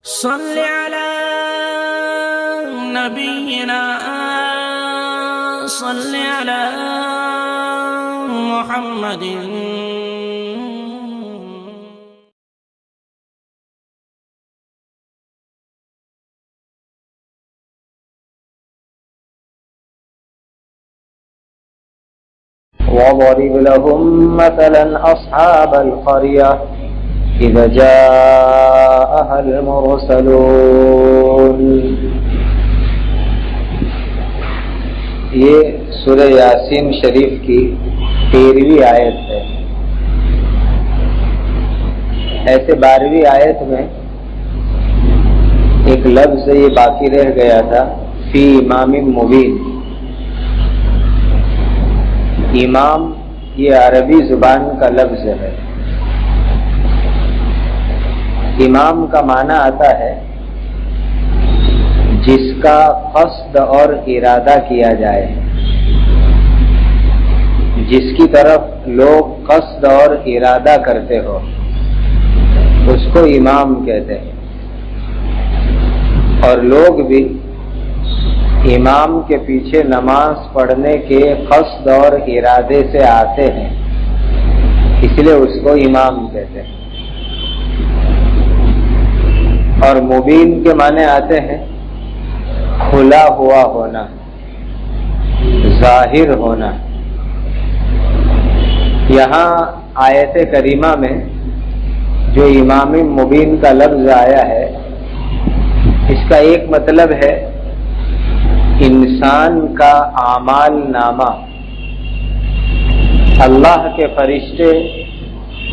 صل على نبينا صل على محمد وضرب لهم مثلا أصحاب القرية إذا جاءها المرسلون. یہ سورہ یاسین شریف کی 13ویں آیت ہے. ایسے 12ویں آیت میں ایک لفظ یہ باقی رہ گیا تھا، فی امام مبین. امام یہ عربی زبان کا لفظ ہے. امام کا معنی آتا ہے جس کا قصد اور ارادہ کیا جائے، جس کی طرف لوگ قصد اور ارادہ کرتے ہو اس کو امام کہتے ہیں. اور لوگ بھی امام کے پیچھے نماز پڑھنے کے قصد اور ارادے سے آتے ہیں، اس لیے اس کو امام کہتے ہیں. اور مبین کے معنی آتے ہیں کھلا ہوا ہونا، ظاہر ہونا. یہاں آیت کریمہ میں جو امام مبین کا لفظ آیا ہے، اس کا ایک مطلب ہے انسان کا اعمال نامہ. اللہ کے فرشتے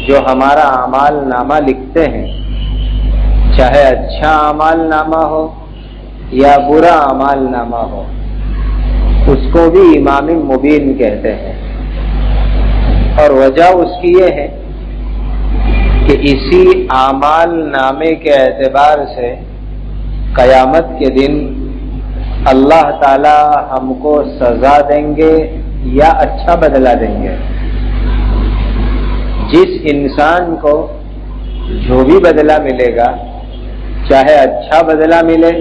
جو ہمارا اعمال نامہ لکھتے ہیں، چاہے اچھا اعمال نامہ ہو یا برا اعمال نامہ ہو، اس کو بھی امام مبین کہتے ہیں. اور وجہ اس کی یہ ہے کہ اسی اعمال نامے کے اعتبار سے قیامت کے دن اللہ تعالی ہم کو سزا دیں گے یا اچھا بدلہ دیں گے. جس انسان کو جو بھی بدلہ ملے گا، چاہے اچھا بدلہ ملے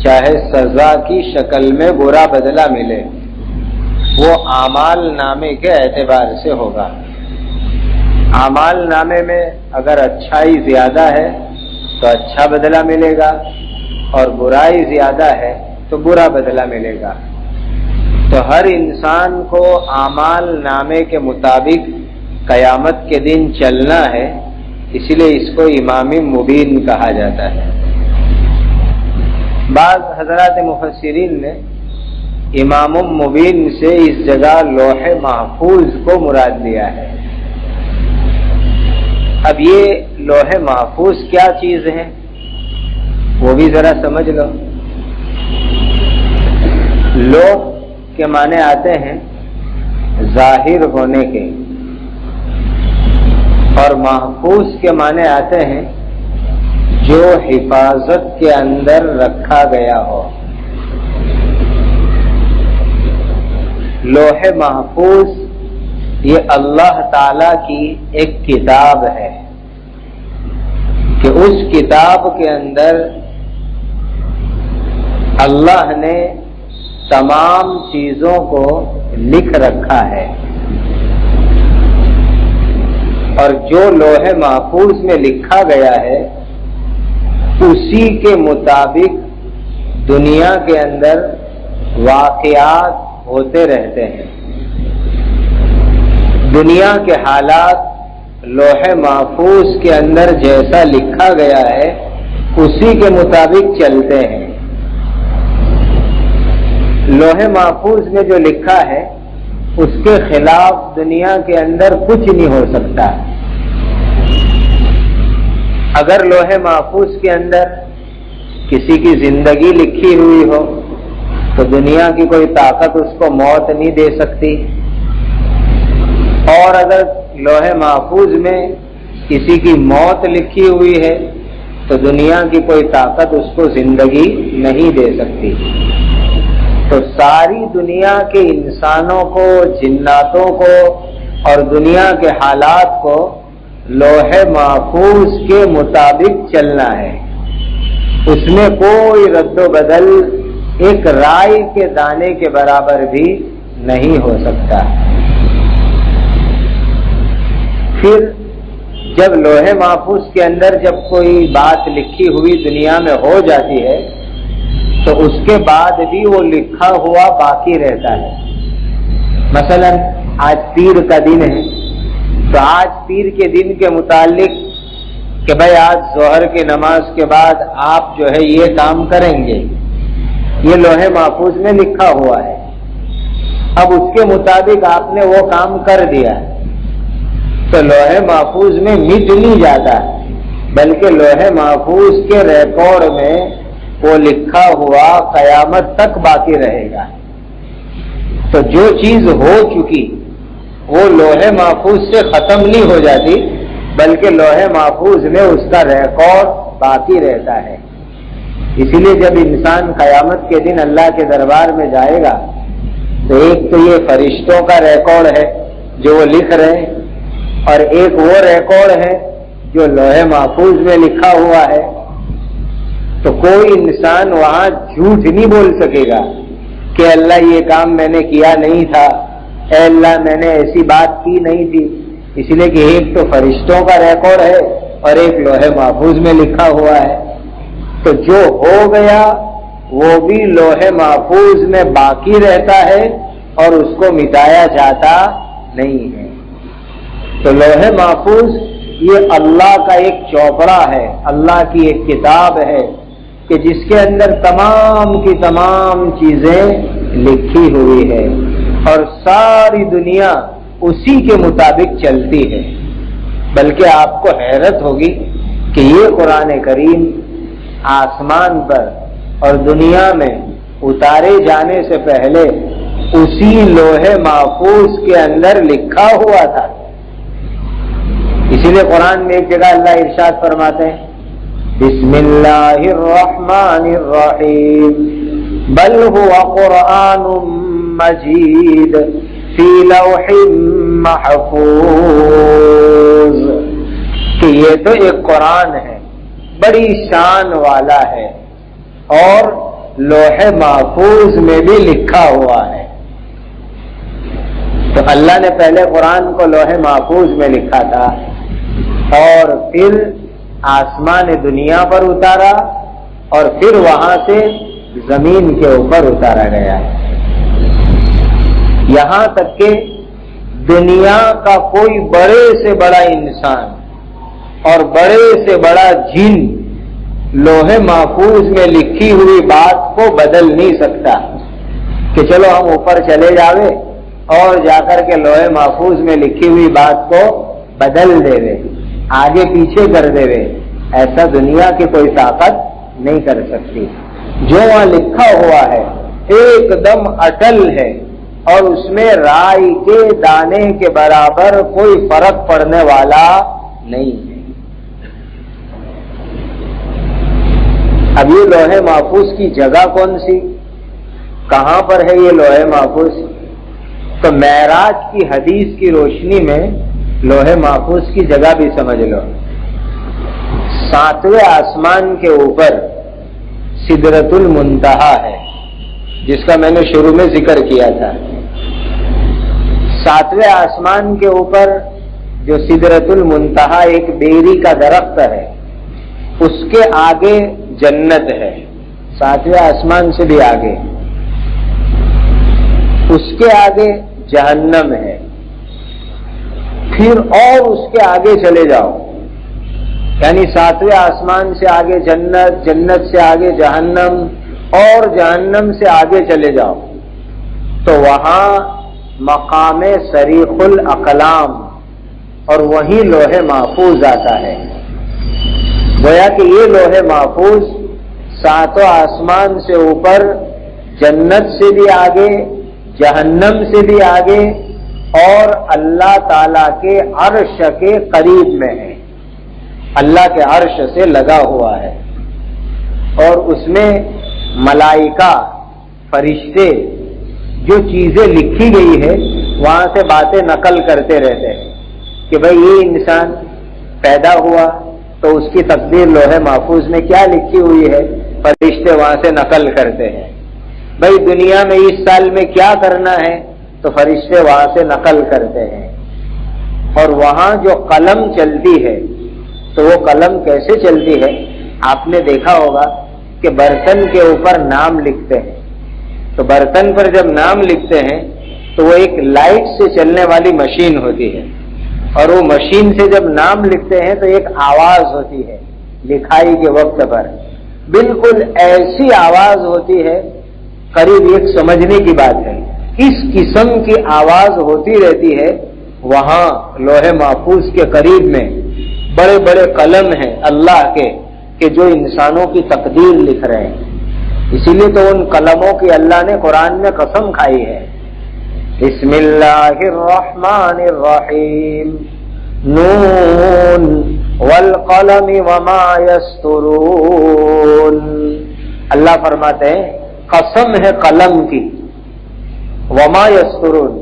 چاہے سزا کی شکل میں برا بدلہ ملے، وہ اعمال نامے کے اعتبار سے ہوگا. اعمال نامے میں اگر اچھائی زیادہ ہے تو اچھا بدلہ ملے گا، اور برائی زیادہ ہے تو برا بدلہ ملے گا. تو ہر انسان کو اعمال نامے کے مطابق قیامت کے دن چلنا ہے، اس لیے اس کو امام مبین کہا جاتا ہے. بعض حضرات مفسرین نے امام مبین سے اس جگہ لوح محفوظ کو مراد لیا ہے. اب یہ لوح محفوظ کیا چیز ہے وہ بھی ذرا سمجھ لو. لوح کے معنی آتے ہیں ظاہر ہونے کے، اور محفوظ کے معنی آتے ہیں جو حفاظت کے اندر رکھا گیا ہو. لوح محفوظ یہ اللہ تعالی کی ایک کتاب ہے کہ اس کتاب کے اندر اللہ نے تمام چیزوں کو لکھ رکھا ہے. اور جو لوح محفوظ میں لکھا گیا ہے اسی کے مطابق دنیا کے اندر واقعات ہوتے رہتے ہیں. دنیا کے حالات لوح محفوظ کے اندر جیسا لکھا گیا ہے اسی کے مطابق چلتے ہیں. لوح محفوظ میں جو لکھا ہے اس کے خلاف دنیا کے اندر کچھ نہیں ہو سکتا. اگر لوح محفوظ کے اندر کسی کی زندگی لکھی ہوئی ہو تو دنیا کی کوئی طاقت اس کو موت نہیں دے سکتی. اور اگر لوح محفوظ میں کسی کی موت لکھی ہوئی ہے تو دنیا کی کوئی طاقت اس کو زندگی نہیں دے سکتی. تو ساری دنیا کے انسانوں کو، جناتوں کو اور دنیا کے حالات کو لوح محفوظ کے مطابق چلنا ہے. اس میں کوئی رد و بدل ایک رائی کے دانے کے برابر بھی نہیں ہو سکتا۔ پھر جب لوح محفوظ کے اندر جب کوئی بات لکھی ہوئی دنیا میں ہو جاتی ہے تو اس کے بعد بھی وہ لکھا ہوا باقی رہتا ہے۔ مثلا آج پیر کا دن ہے تو آج پیر کے دن کے متعلق کہ بھائی آج ظہر کی نماز کے بعد آپ جو ہے یہ کام کریں گے، یہ لوح محفوظ میں لکھا ہوا ہے۔ اب اس کے مطابق آپ نے وہ کام کر دیا تو لوح محفوظ میں مٹ نہیں جاتا، بلکہ لوح محفوظ کے ریکارڈ میں وہ لکھا ہوا قیامت تک باقی رہے گا۔ تو جو چیز ہو چکی وہ لوح محفوظ سے ختم نہیں ہو جاتی، بلکہ لوح محفوظ میں اس کا ریکارڈ باقی رہتا ہے۔ اسی لیے جب انسان قیامت کے دن اللہ کے دربار میں جائے گا تو ایک تو یہ فرشتوں کا ریکارڈ ہے جو وہ لکھ رہے ہیں، اور ایک وہ ریکارڈ ہے جو لوح محفوظ میں لکھا ہوا ہے۔ تو کوئی انسان وہاں جھوٹ نہیں بول سکے گا کہ اللہ یہ کام میں نے کیا نہیں تھا، اے اللہ میں نے ایسی بات کی نہیں تھی، اس لیے کہ ایک تو فرشتوں کا ریکارڈ ہے اور ایک لوح محفوظ میں لکھا ہوا ہے۔ تو جو ہو گیا وہ بھی لوح محفوظ میں باقی رہتا ہے اور اس کو مٹایا جاتا نہیں ہے۔ تو لوح محفوظ یہ اللہ کا ایک چوپڑا ہے، اللہ کی ایک کتاب ہے کہ جس کے اندر تمام کی تمام چیزیں لکھی ہوئی ہے اور ساری دنیا اسی کے مطابق چلتی ہے۔ بلکہ آپ کو حیرت ہوگی کہ یہ قرآن کریم آسمان پر اور دنیا میں اتارے جانے سے پہلے اسی لوح محفوظ کے اندر لکھا ہوا تھا۔ اسی لیے قرآن میں ایک جگہ اللہ ارشاد فرماتے ہیں بسم اللہ الرحمن الرحیم بل هو قرآن مجید فی لوح محفوظ، کہ یہ تو ایک قرآن ہے بڑی شان والا ہے اور لوح محفوظ میں بھی لکھا ہوا ہے۔ تو اللہ نے پہلے قرآن کو لوح محفوظ میں لکھا تھا اور پھر آسمان دنیا پر اتارا اور پھر وہاں سے زمین کے اوپر اتارا گیا ہے۔ یہاں تک کہ دنیا کا کوئی بڑے سے بڑا انسان اور بڑے سے بڑا جن لوح محفوظ میں لکھی ہوئی بات کو بدل نہیں سکتا کہ چلو ہم اوپر چلے جاوے اور جا کر کے لوح محفوظ میں لکھی ہوئی بات کو بدل دے وے، آگے پیچھے کر دے وے۔ ایسا دنیا کی کوئی طاقت نہیں کر سکتی۔ جو وہاں لکھا ہوا ہے ایک دم اٹل ہے اور اس میں رائی کے دانے کے برابر کوئی فرق پڑنے والا نہیں ہے۔ اب یہ لوح محفوظ کی جگہ کون سی، کہاں پر ہے یہ لوح محفوظ؟ تو معراج کی حدیث کی روشنی میں لوح محفوظ کی جگہ بھی سمجھ لو۔ 7ویں آسمان کے اوپر سدرۃ المنتہا ہے جس کا میں نے شروع میں ذکر کیا تھا۔ 7ویں آسمان کے اوپر جو سدرۃ المنتہا ایک بیری کا درخت ہے، اس کے آگے جنت ہے، 7ویں آسمان سے بھی آگے، اس کے آگے جہنم ہے، پھر اور اس کے آگے چلے جاؤ، یعنی 7ویں آسمان سے آگے جنت، جنت سے آگے جہنم اور جہنم سے آگے چلے جاؤ تو وہاں مقام صریح الاقلام اور وہیں لوح محفوظ آتا ہے۔ گویا کہ یہ لوح محفوظ 7 آسمان سے اوپر، جنت سے بھی آگے، جہنم سے بھی آگے اور اللہ تعالی کے عرش کے قریب میں ہے، اللہ کے عرش سے لگا ہوا ہے، اور اس میں ملائکہ، فرشتے، جو چیزیں لکھی گئی ہے وہاں سے باتیں نقل کرتے رہتے ہیں کہ بھئی یہ انسان پیدا ہوا، تو اس کی تقدیر لوح محفوظ میں کیا لکھی ہوئی ہے فرشتے وہاں سے نقل کرتے ہیں. بھائی دنیا میں اس سال میں کیا کرنا ہے تو فرشتے وہاں سے نقل کرتے ہیں. اور وہاں جو قلم چلتی ہے تو وہ قلم کیسے چلتی ہے؟ آپ نے دیکھا ہوگا کہ برتن کے اوپر نام لکھتے ہیں. تو برتن پر جب نام لکھتے ہیں تو وہ ایک لائٹ سے چلنے والی مشین ہوتی ہے، اور وہ مشین سے جب نام لکھتے ہیں تو ایک آواز ہوتی ہے لکھائی کے وقت پر. بالکل ایسی آواز ہوتی ہے، قریب ایک سمجھنے کی بات ہے، اس قسم کی آواز ہوتی رہتی ہے. وہاں لوح محفوظ کے قریب میں بڑے بڑے قلم ہیں اللہ کے کہ جو انسانوں کی تقدیر لکھ رہے ہیں. اسی لیے تو ان قلموں کی اللہ نے قرآن میں قسم کھائی ہے. بسم اللہ الرحمن الرحیم نون والقلم وما یسطرون. اللہ فرماتے ہیں قسم ہے قلم کی، وما یسطرون،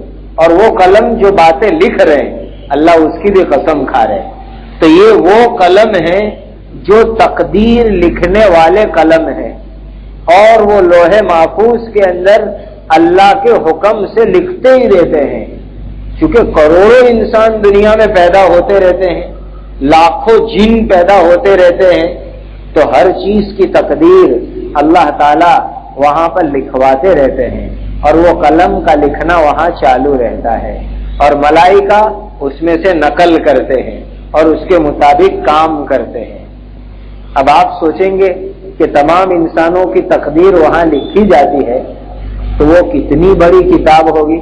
اور وہ قلم جو باتیں لکھ رہے ہیں اللہ اس کی بھی قسم کھا رہے ہیں. تو یہ وہ قلم ہے جو تقدیر لکھنے والے قلم ہیں، اور وہ لوح محفوظ کے اندر اللہ کے حکم سے لکھتے ہی رہتے ہیں. چونکہ کروڑوں انسان دنیا میں پیدا ہوتے رہتے ہیں، لاکھوں جن پیدا ہوتے رہتے ہیں، تو ہر چیز کی تقدیر اللہ تعالی وہاں پر لکھواتے رہتے ہیں، اور وہ قلم کا لکھنا وہاں چالو رہتا ہے، اور ملائکہ اس میں سے نقل کرتے ہیں اور اس کے مطابق کام کرتے ہیں. اب آپ سوچیں گے کہ تمام انسانوں کی تقدیر وہاں لکھی جاتی ہے تو وہ کتنی بڑی کتاب ہوگی،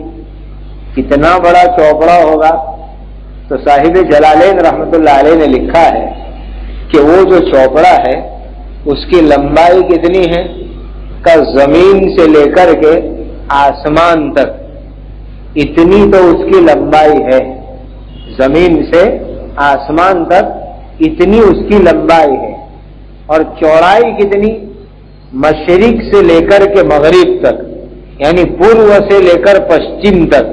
کتنا بڑا چوپڑا ہوگا. تو صاحب جلالین رحمت اللہ علیہ نے لکھا ہے کہ وہ جو چوپڑا ہے اس کی لمبائی کتنی ہے کہ زمین سے لے کر کے آسمان تک اتنی تو اس کی لمبائی ہے. زمین سے آسمان تک اتنی اس کی لمبائی ہے. اور چوڑائی کتنی؟ مشرق سے لے کر کے مغرب تک، یعنی پورو سے لے کر پشچم تک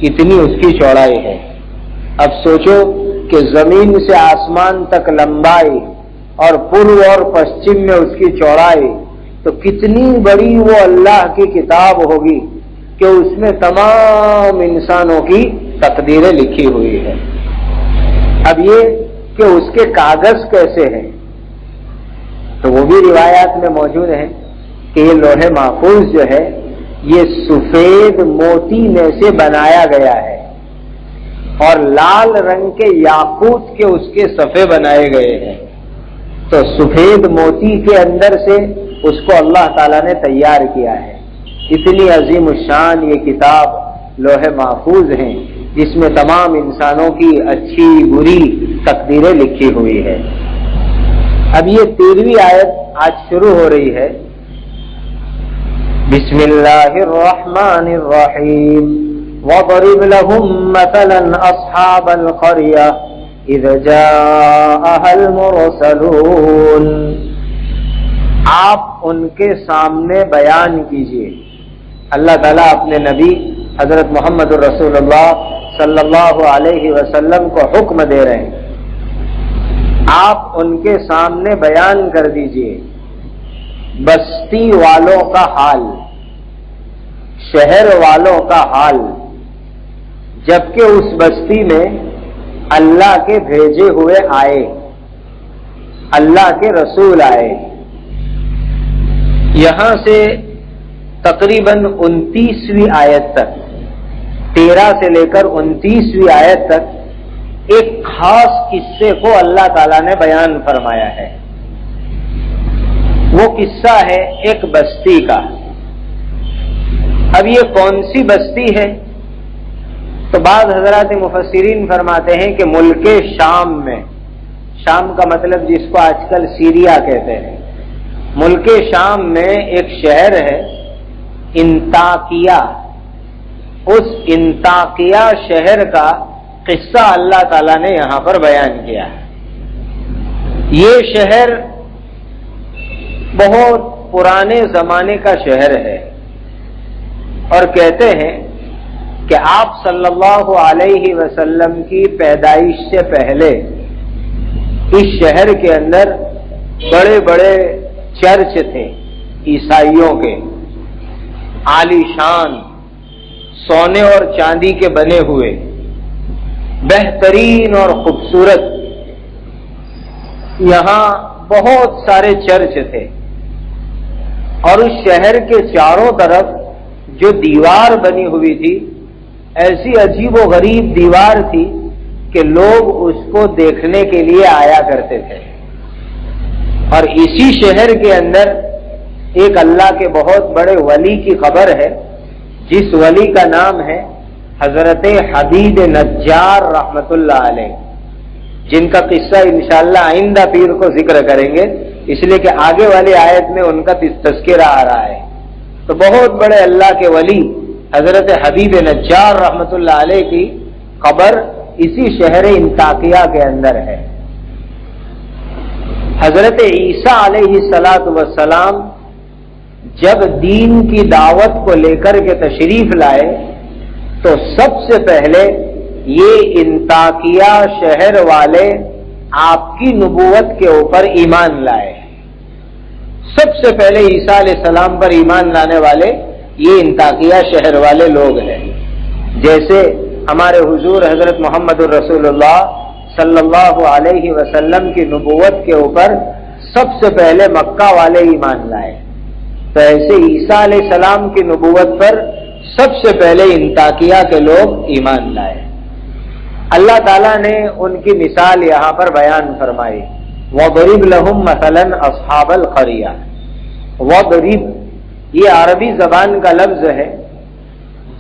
اتنی اس کی چوڑائی ہے. اب سوچو کہ زمین سے آسمان تک لمبائی اور پورو اور پشچم میں اس کی چوڑائی، تو کتنی بڑی وہ اللہ کی کتاب ہوگی کہ اس میں تمام انسانوں کی تقدیریں لکھی ہوئی ہے. اب یہ کہ اس کے کاغذ کیسے ہیں تو وہ بھی روایات میں موجود ہیں کہ یہ لوح محفوظ جو ہے یہ سفید موتی میں سے بنایا گیا ہے، اور لال رنگ کے یاقوت کے اس کے صفحے بنائے گئے ہیں. تو سفید موتی کے اندر سے اس کو اللہ تعالیٰ نے تیار کیا ہے. اتنی عظیم الشان یہ کتاب لوح محفوظ ہیں جس میں تمام انسانوں کی اچھی بری تقدیریں لکھی ہوئی ہے. اب یہ 13ویں آیت آج شروع ہو رہی ہے. بسم اللہ الرحمن الرحیم وَضَرِبْ لَهُمْ مَثَلًا أَصْحَابَ الْقَرْيَةِ إِذْ جَاءَهَا الْمُرْسَلُونَ. آپ ان کے سامنے بیان کیجئے. اللہ تعالیٰ اپنے نبی حضرت محمد رسول اللہ صلی اللہ علیہ وسلم کو حکم دے رہے ہیں، آپ ان کے سامنے بیان کر دیجئے بستی والوں کا حال، شہر والوں کا حال، جبکہ اس بستی میں اللہ کے بھیجے ہوئے آئے، اللہ کے رسول آئے. یہاں سے تقریباً 29ویں آیت تک، 13 سے لے کر 29ویں آیت تک ایک خاص قصے کو اللہ تعالیٰ نے بیان فرمایا ہے. وہ قصہ ہے ایک بستی کا. اب یہ کون سی بستی ہے تو بعض حضرات مفسرین فرماتے ہیں کہ ملک شام میں، شام کا مطلب جس کو آج کل سیریا کہتے ہیں، ملک شام میں ایک شہر ہے انطاکیہ. اس انطاکیہ شہر کا قصہ اللہ تعالیٰ نے یہاں پر بیان کیا ہے. یہ شہر بہت پرانے زمانے کا شہر ہے، اور کہتے ہیں کہ آپ صلی اللہ علیہ وسلم کی پیدائش سے پہلے اس شہر کے اندر بڑے بڑے چرچ تھے عیسائیوں کے، عالی شان، سونے اور چاندی کے بنے ہوئے، بہترین اور خوبصورت۔ یہاں بہت سارے چرچ تھے، اور اس شہر کے چاروں طرف جو دیوار بنی ہوئی تھی، ایسی عجیب و غریب دیوار تھی کہ لوگ اس کو دیکھنے کے لیے آیا کرتے تھے۔ اور اسی شہر کے اندر ایک اللہ کے بہت بڑے ولی کی قبر ہے، جس ولی کا نام ہے حضرت حبیب نجار رحمت اللہ علیہ، جن کا قصہ انشاءاللہ آئندہ پیر کو ذکر کریں گے، اس لیے کہ آگے والی آیت میں ان کا تذکرہ آ رہا ہے۔ تو بہت بڑے اللہ کے ولی حضرت حبیب نجار رحمت اللہ علیہ کی قبر اسی شہر انطاکیہ کے اندر ہے۔ حضرت عیسیٰ علیہ السلام جب دین کی دعوت کو لے کر کے تشریف لائے تو سب سے پہلے یہ انطاکیہ شہر والے آپ کی نبوت کے اوپر ایمان لائے۔ سب سے پہلے عیسیٰ علیہ السلام پر ایمان لانے والے یہ انطاکیہ شہر والے لوگ ہیں۔ جیسے ہمارے حضور حضرت محمد الرسول اللہ صلی اللہ علیہ وسلم کی نبوت کے اوپر سب سے پہلے مکہ والے ایمان لائے، تو ایسے عیسیٰ علیہ السلام کی نبوت پر سب سے پہلے انطاکیہ کے لوگ ایمان لائے۔ اللہ تعالیٰ نے ان کی مثال یہاں پر بیان فرمائی، وَضْرِبْ لَهُمْ مَثَلًا أَصْحَابَ الْقَرْيَةِ۔ وَضْرِبْ یہ عربی زبان کا لفظ ہے،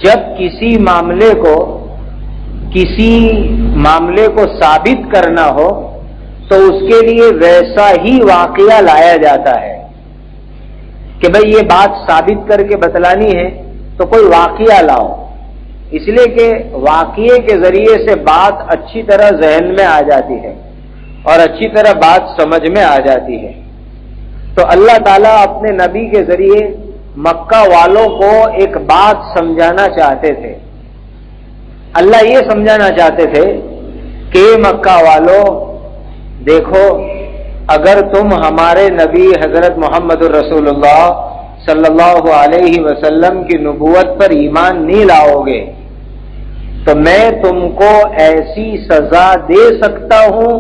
جب کسی معاملے کو ثابت کرنا ہو تو اس کے لیے ویسا ہی واقعہ لایا جاتا ہے کہ بھئی یہ بات ثابت کر کے بتلانی ہے تو کوئی واقعہ لاؤ، اس لیے کہ واقعے کے ذریعے سے بات اچھی طرح ذہن میں آ جاتی ہے اور اچھی طرح بات سمجھ میں آ جاتی ہے۔ تو اللہ تعالیٰ اپنے نبی کے ذریعے مکہ والوں کو ایک بات سمجھانا چاہتے تھے۔ اللہ یہ سمجھانا چاہتے تھے کہ مکہ والوں دیکھو، اگر تم ہمارے نبی حضرت محمد الرسول اللہ صلی اللہ علیہ وسلم کی نبوت پر ایمان نہیں لاؤ گے تو میں تم کو ایسی سزا دے سکتا ہوں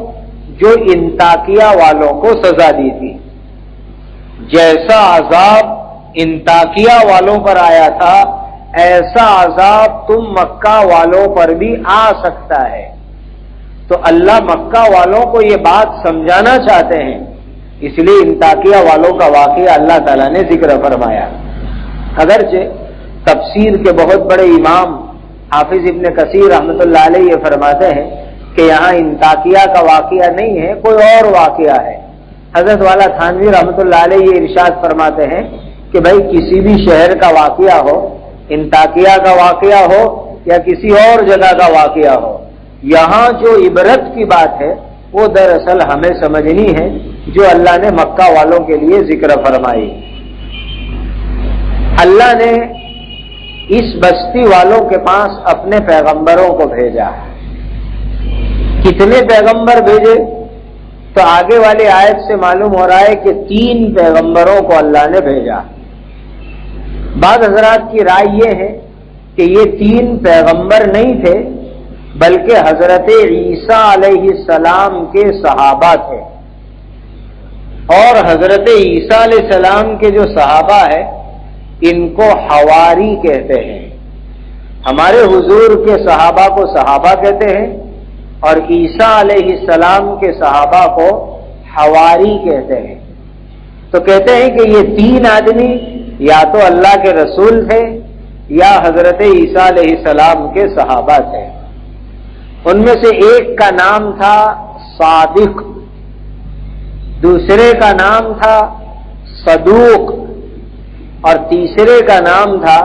جو انطاکیہ والوں کو سزا دی تھی۔ جیسا عذاب انطاکیہ والوں پر آیا تھا ایسا عذاب تم مکہ والوں پر بھی آ سکتا ہے۔ تو اللہ مکہ والوں کو یہ بات سمجھانا چاہتے ہیں، اس لیے انطاکیہ والوں کا واقعہ اللہ تعالیٰ نے ذکر فرمایا۔ اگرچہ تفسیر کے بہت بڑے امام حافظ ابن کثیر رحمۃ اللہ علیہ یہ فرماتے ہیں کہ یہاں انطاکیہ کا واقعہ نہیں ہے، کوئی اور واقعہ ہے۔ حضرت والا تھانوی رحمۃ اللہ علیہ یہ ارشاد فرماتے ہیں کہ بھائی کسی بھی شہر کا واقعہ ہو، انطاکیہ کا واقعہ ہو یا کسی اور جگہ کا واقعہ ہو، یہاں جو عبرت کی بات ہے وہ دراصل ہمیں سمجھنی ہے جو اللہ نے مکہ والوں کے لیے ذکر فرمائی۔ اللہ نے اس بستی والوں کے پاس اپنے پیغمبروں کو بھیجا۔ کتنے پیغمبر بھیجے؟ تو آگے والی آیت سے معلوم ہو رہا ہے کہ 3 پیغمبروں کو اللہ نے بھیجا۔ بعض حضرات کی رائے یہ ہے کہ یہ 3 پیغمبر نہیں تھے بلکہ حضرت عیسیٰ علیہ السلام کے صحابہ تھے، اور حضرت عیسیٰ علیہ السلام کے جو صحابہ ہیں ان کو حواری کہتے ہیں۔ ہمارے حضور کے صحابہ کو صحابہ کہتے ہیں اور عیسیٰ علیہ السلام کے صحابہ کو حواری کہتے ہیں۔ تو کہتے ہیں کہ یہ 3 آدمی یا تو اللہ کے رسول تھے یا حضرت عیسیٰ علیہ السلام کے صحابہ تھے۔ ان میں سے ایک کا نام تھا صادق، دوسرے کا نام تھا صدوق اور تیسرے کا نام تھا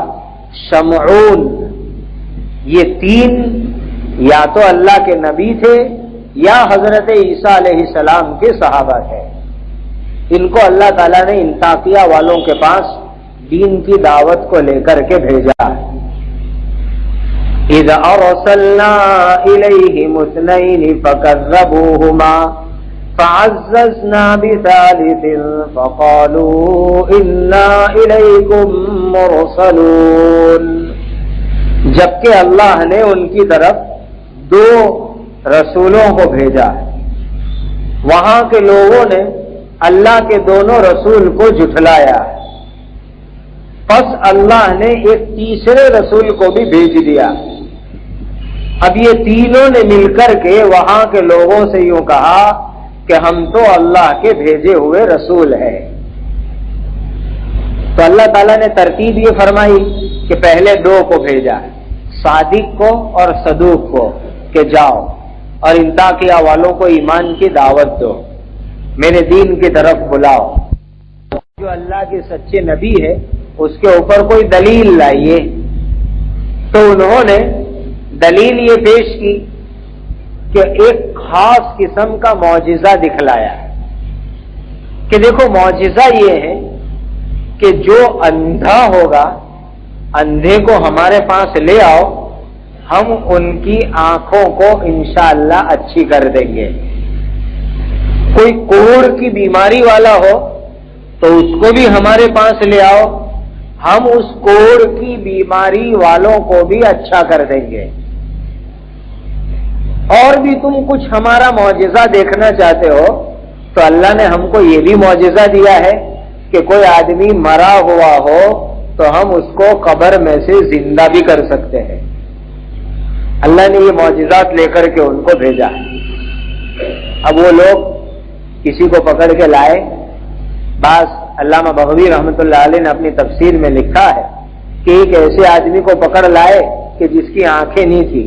شمعون۔ یہ 3 یا تو اللہ کے نبی تھے یا حضرت عیسیٰ علیہ السلام کے صحابہ تھے۔ ان کو اللہ تعالیٰ نے انطاکیہ والوں کے پاس دین کی دعوت کو لے کر کے بھیجا۔ اذ ارسلنا الیہم اثنین فکذبوہما فعززنا بثالث فقالوا انا الیکم مرسلون، جبکہ اللہ نے ان کی طرف 2 رسولوں کو بھیجا، وہاں کے لوگوں نے اللہ کے دونوں رسول کو جھٹلایا، پس اللہ نے ایک تیسرے رسول کو بھی بھیج دیا۔ اب یہ تینوں نے مل کر کے وہاں کے لوگوں سے یوں کہا کہ ہم تو اللہ کے بھیجے ہوئے رسول ہیں۔ تو اللہ تعالیٰ نے ترتیب یہ فرمائی کہ پہلے 2 کو بھیجا، صادق کو اور صدوق کو، کہ جاؤ اور انطاکیہ والوں کو ایمان کی دعوت دو، میرے دین کی طرف بلاؤ، جو اللہ کے سچے نبی ہے اس کے اوپر کوئی دلیل لائیے۔ تو انہوں نے دلیل یہ پیش کی کہ ایک خاص قسم کا معجزہ دکھلایا کہ دیکھو معجزہ یہ ہے کہ جو اندھا ہوگا، اندھے کو ہمارے پاس لے آؤ، ہم ان کی آنکھوں کو انشاءاللہ اچھی کر دیں گے۔ کوئی کوڑ کی بیماری والا ہو تو اس کو بھی ہمارے پاس لے آؤ، ہم اس کوڑ کی بیماری والوں کو بھی اچھا کر دیں گے۔ اور بھی تم کچھ ہمارا معجزہ دیکھنا چاہتے ہو تو اللہ نے ہم کو یہ بھی معجزہ دیا ہے کہ کوئی آدمی مرا ہوا ہو تو ہم اس کو قبر میں سے زندہ بھی کر سکتے ہیں۔ اللہ نے یہ معجزات لے کر کے ان کو بھیجا۔ اب وہ لوگ کسی کو پکڑ کے لائے، بعض علامہ بغوی رحمۃ اللہ علیہ نے اپنی تفسیر میں لکھا ہے کہ ایک ایسے آدمی کو پکڑ لائے کہ جس کی آنکھیں نہیں تھی،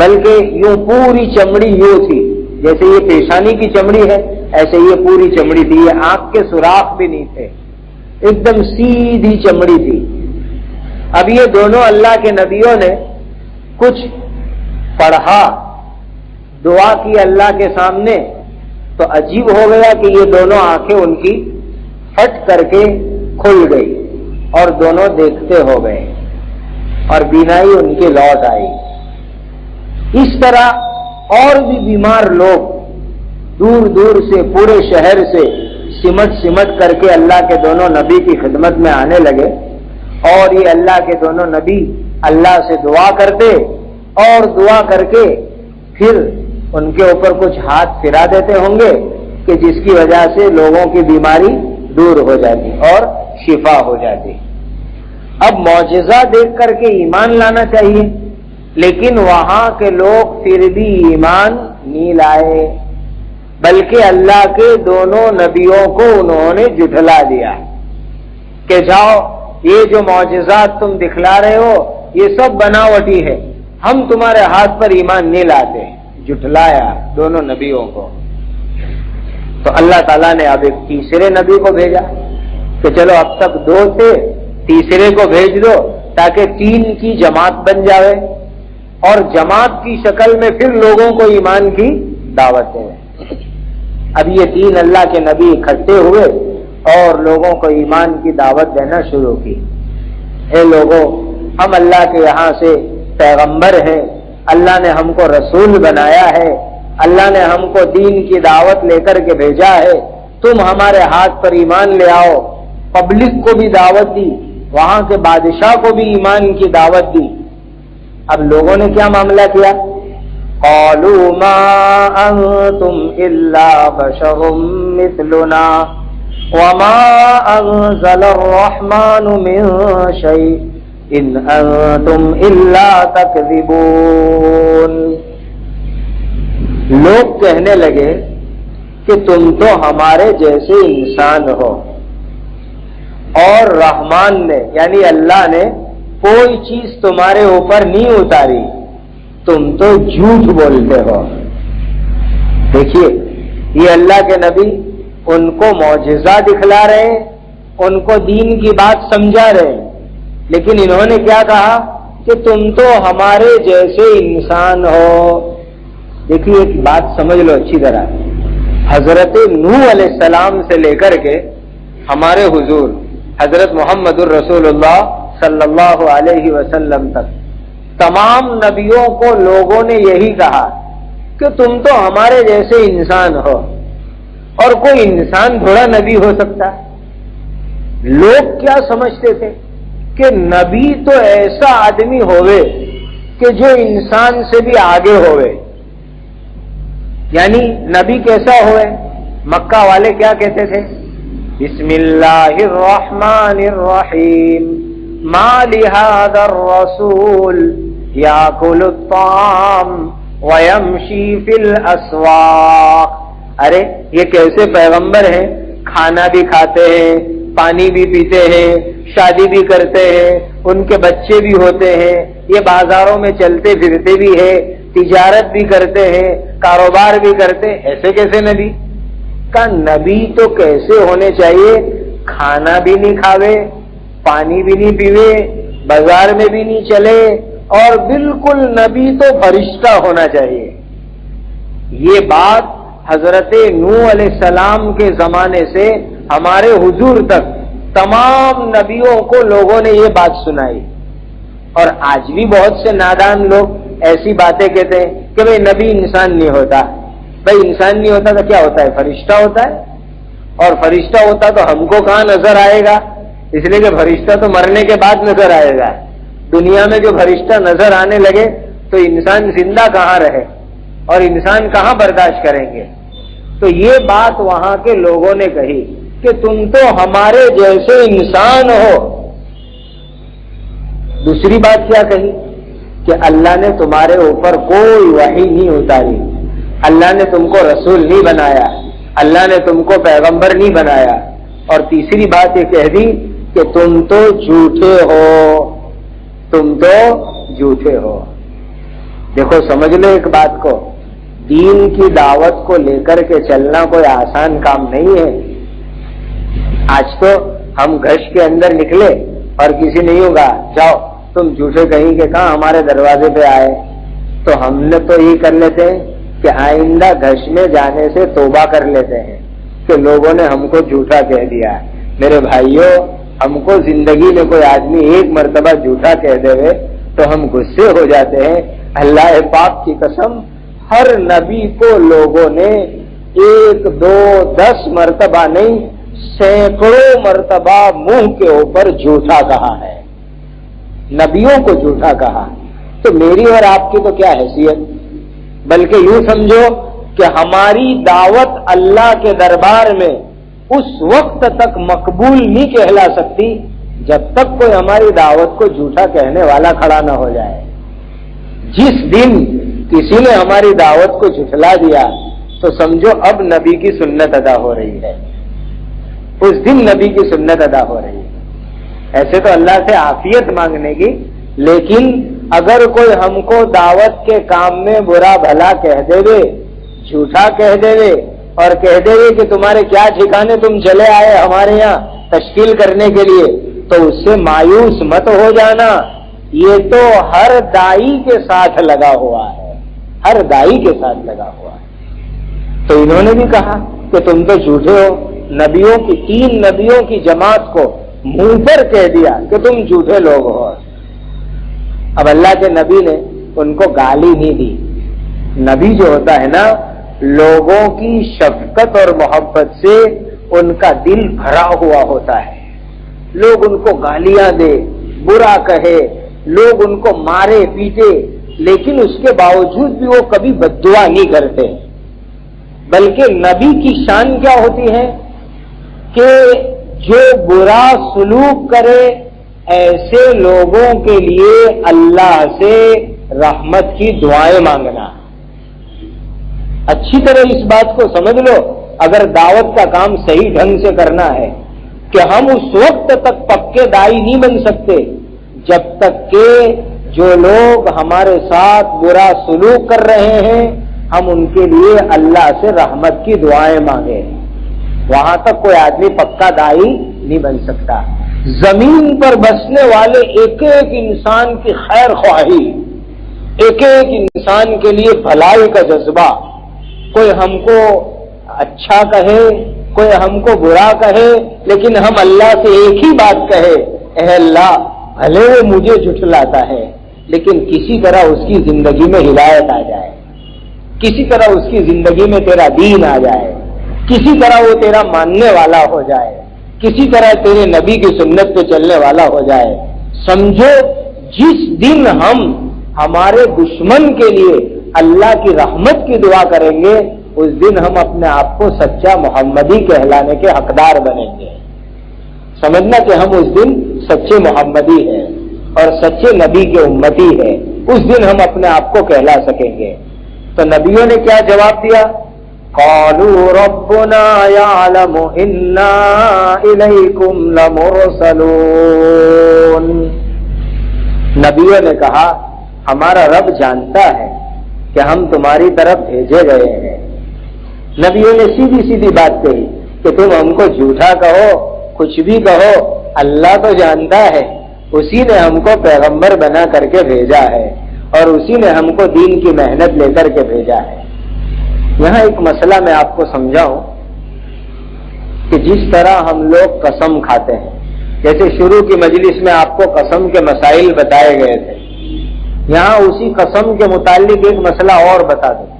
بلکہ یوں پوری چمڑی یوں تھی، جیسے یہ پیشانی کی چمڑی ہے ایسے یہ پوری چمڑی تھی، یہ آنکھ کے سوراخ بھی نہیں تھے، ایک دم سیدھی چمڑی تھی۔ اب یہ دونوں اللہ کے نبیوں نے کچھ پڑھا، دعا کی اللہ کے سامنے، تو عجیب ہو گیا کہ یہ دونوں آنکھیں ان کی پھٹ کر کے کھل گئی اور دونوں دیکھتے ہو گئے اور بینائی ان کی لوٹ آئی۔ اس طرح اور بھی بیمار لوگ دور دور سے، پورے شہر سے سمٹ کر کے اللہ کے دونوں نبی کی خدمت میں آنے لگے، اور یہ اللہ کے دونوں نبی اللہ سے دعا کرتے اور دعا کر کے پھر ان کے اوپر کچھ ہاتھ پھرا دیتے ہوں گے کہ جس کی وجہ سے لوگوں کی بیماری دور ہو جاتی اور شفا ہو جاتی۔ اب معجزہ دیکھ کر کے ایمان لانا چاہیے، لیکن وہاں کے لوگ پھر بھی ایمان نہیں لائے، بلکہ اللہ کے دونوں نبیوں کو انہوں نے جھٹلا دیا کہ جاؤ یہ جو معجزات تم دکھلا رہے ہو یہ سب بناوٹی ہے، ہم تمہارے ہاتھ پر ایمان نہیں لاتے۔ جھٹلایا دونوں نبیوں کو۔ تو اللہ تعالیٰ نے اب ایک تیسرے نبی کو بھیجا کہ چلو اب تک 2 تھے، تیسرے کو بھیج دو تاکہ 3 کی جماعت بن جائے اور جماعت کی شکل میں پھر لوگوں کو ایمان کی دعوت دیں۔ اب یہ 3 اللہ کے نبی اکٹھے ہوئے اور لوگوں کو ایمان کی دعوت دینا شروع کی۔ اے لوگوں، ہم اللہ کے یہاں سے پیغمبر ہیں، اللہ نے ہم کو رسول بنایا ہے، اللہ نے ہم کو دین کی دعوت لے کر کے بھیجا ہے، تم ہمارے ہاتھ پر ایمان لے آؤ۔ پبلک کو بھی دعوت دی، وہاں کے بادشاہ کو بھی ایمان کی دعوت دی۔ اب لوگوں نے کیا معاملہ کیا؟ قالوا ما انتم الا بشر مثلنا وما انزل الرحمن من شيء ان انتم الا تکذبون۔ لوگ کہنے لگے کہ تم تو ہمارے جیسے انسان ہو، اور رحمان نے یعنی اللہ نے کوئی چیز تمہارے اوپر نہیں اتاری، تم تو جھوٹ بولتے ہو۔ دیکھیے یہ اللہ کے نبی ان کو معجزہ دکھلا رہے ہیں، ان کو دین کی بات سمجھا رہے ہیں، لیکن انہوں نے کیا کہا کہ تم تو ہمارے جیسے انسان ہو۔ دیکھیے ایک بات سمجھ لو اچھی طرح، حضرت نوح علیہ السلام سے لے کر کے ہمارے حضور حضرت محمد الرسول اللہ صلی اللہ علیہ وسلم تک تمام نبیوں کو لوگوں نے یہی کہا کہ تم تو ہمارے جیسے انسان ہو، اور کوئی انسان تھوڑا نبی ہو سکتا ہے؟ لوگ کیا سمجھتے تھے کہ نبی تو ایسا آدمی ہوئے کہ جو انسان سے بھی آگے ہوئے. یعنی نبی کیسا ہوئے؟ مکہ والے کیا کہتے تھے؟ بسم اللہ الرحمن الرحیم ما لهذا الرسول یاکل الطعام ویمشی فی الاسواق. ارے یہ کیسے پیغمبر ہیں؟ کھانا بھی کھاتے ہیں، پانی بھی پیتے ہیں، شادی بھی کرتے ہیں، ان کے بچے بھی ہوتے ہیں، یہ بازاروں میں چلتے پھرتے بھی ہیں، تجارت بھی کرتے ہیں، کاروبار بھی کرتے ہیں. ایسے کیسے نبی؟ کا نبی تو کیسے ہونے چاہیے؟ کھانا بھی نہیں کھاوے، پانی بھی نہیں پیوے، بازار میں بھی نہیں چلے، اور بالکل نبی تو فرشتہ ہونا چاہیے. یہ بات حضرت نوح علیہ السلام کے زمانے سے ہمارے حضور تک تمام نبیوں کو لوگوں نے یہ بات سنائی. اور آج بھی بہت سے نادان لوگ ایسی باتیں کہتے ہیں کہ بھئی نبی انسان نہیں ہوتا. بھئی انسان نہیں ہوتا تو کیا ہوتا ہے؟ فرشتہ ہوتا ہے. اور فرشتہ ہوتا تو ہم کو کہاں نظر آئے گا؟ اس لیے کہ فرشتہ تو مرنے کے بعد نظر آئے گا. دنیا میں جو فرشتہ نظر آنے لگے تو انسان زندہ کہاں رہے اور انسان کہاں برداشت کریں گے؟ تو یہ بات وہاں کے لوگوں نے کہی کہ تم تو ہمارے جیسے انسان ہو. دوسری بات کیا کہی کہ اللہ نے تمہارے اوپر کوئی وحی نہیں اتاری، اللہ نے تم کو رسول نہیں بنایا، اللہ نے تم کو پیغمبر نہیں بنایا. اور تیسری بات یہ کہہ دی کہ تم تو جھوٹے ہو، تم تو جھوٹے ہو. دیکھو سمجھ لو ایک بات کو، دین کی دعوت کو لے کر کے چلنا کوئی آسان کام نہیں ہے. آج تو ہم گھش کے اندر نکلے اور کسی نہیں ہوگا جاؤ تم جھوٹے کہیں کہ کہاں ہمارے دروازے پہ آئے، تو ہم نے تو یہ کر لیتے ہیں کہ آئندہ گھش میں جانے سے توبہ کر لیتے ہیں کہ لوگوں نے ہم کو جھوٹا کہہ دیا. میرے بھائیوں، ہم کو زندگی میں کوئی آدمی ایک مرتبہ جھوٹا کہہ دے تو ہم غصے ہو جاتے ہیں. اللہ پاک کی قسم، ہر نبی کو لوگوں نے 1 2 10 مرتبہ نہیں، سینکڑوں مرتبہ منہ کے اوپر جھوٹا کہا ہے، نبیوں کو جھوٹا کہا. تو میری اور آپ کی تو کیا حیثیت؟ بلکہ یوں سمجھو کہ ہماری دعوت اللہ کے دربار میں اس وقت تک مقبول نہیں کہلا سکتی جب تک کوئی ہماری دعوت کو جھوٹا کہنے والا کھڑا نہ ہو جائے. جس دن کسی نے ہماری دعوت کو جھٹلا دیا تو سمجھو اب نبی کی سنت ادا ہو رہی ہے، اس دن نبی کی سنت ادا ہو رہی ہے. ایسے تو اللہ سے عافیت مانگنے کی، لیکن اگر کوئی ہم کو دعوت کے کام میں برا بھلا کہہ دے، جھوٹا کہہ دے اور کہہ دے کہ تمہارے کیا ٹھکانے تم چلے آئے ہمارے یہاں تشکیل کرنے کے لیے، تو اس سے مایوس مت ہو جانا. یہ تو ہر دائی کے ساتھ لگا ہوا ہے، ہر دائی کے ساتھ لگا ہوا ہے. تو انہوں نے بھی کہا کہ تم تو جھوٹے ہو. نبیوں کی 3 نبیوں کی جماعت کو منہ پر کہہ دیا کہ تم جھوٹے لوگ ہو. اب اللہ کے نبی نے ان کو گالی نہیں دی. نبی جو ہوتا ہے نا، لوگوں کی شفقت اور محبت سے ان کا دل بھرا ہوا ہوتا ہے. لوگ ان کو گالیاں دے، برا کہے، لوگ ان کو مارے پیٹے، لیکن اس کے باوجود بھی وہ کبھی بد دعا نہیں کرتے. بلکہ نبی کی شان کیا ہوتی ہے کہ جو برا سلوک کرے ایسے لوگوں کے لیے اللہ سے رحمت کی دعائیں مانگنا. اچھی طرح اس بات کو سمجھ لو، اگر دعوت کا کام صحیح ڈھنگ سے کرنا ہے کہ ہم اس وقت تک پکے دائی نہیں بن سکتے جب تک کہ جو لوگ ہمارے ساتھ برا سلوک کر رہے ہیں ہم ان کے لیے اللہ سے رحمت کی دعائیں مانگیں. وہاں تک کوئی آدمی پکا دائی نہیں بن سکتا. زمین پر بسنے والے ایک ایک انسان کی خیر خواہی، ایک ایک انسان کے لیے بھلائی کا جذبہ، کوئی ہم کو اچھا کہے، کوئی ہم کو برا کہے، لیکن ہم اللہ سے ایک ہی بات کہے، اے اللہ بھلے وہ مجھے جھٹلاتا ہے لیکن کسی طرح اس کی زندگی میں ہدایت آ جائے، کسی طرح اس کی زندگی میں تیرا دین آ جائے، کسی طرح وہ تیرا ماننے والا ہو جائے، کسی طرح تیرے نبی کی سنت پہ چلنے والا ہو جائے. سمجھو جس دن ہم ہمارے دشمن کے لیے اللہ کی رحمت کی دعا کریں گے اس دن ہم اپنے آپ کو سچا محمدی کہلانے کے حقدار بنیں گے. سمجھنا کہ ہم اس دن سچے محمدی ہیں اور سچے نبی کے امتی ہیں، اس دن ہم اپنے آپ کو کہلا سکیں گے. تو نبیوں نے کیا جواب دیا؟ قالوا ربنا يعلم انا الیکم لمرسلون. نبیوں نے کہا ہمارا رب جانتا ہے کہ ہم تمہاری طرف بھیجے گئے ہیں. نبیوں نے سیدھی سیدھی بات کہی کہ تم ہم کو جھوٹا کہو کچھ بھی کہو، اللہ تو جانتا ہے، اسی نے ہم کو پیغمبر بنا کر کے بھیجا ہے اور اسی نے ہم کو دین کی محنت لے کر کے بھیجا ہے. یہاں ایک مسئلہ میں آپ کو سمجھاؤں کہ جس طرح ہم لوگ قسم کھاتے ہیں، جیسے شروع کی مجلس میں آپ کو قسم کے مسائل بتائے گئے تھے، یہاں اسی قسم کے متعلق ایک مسئلہ اور بتا دوں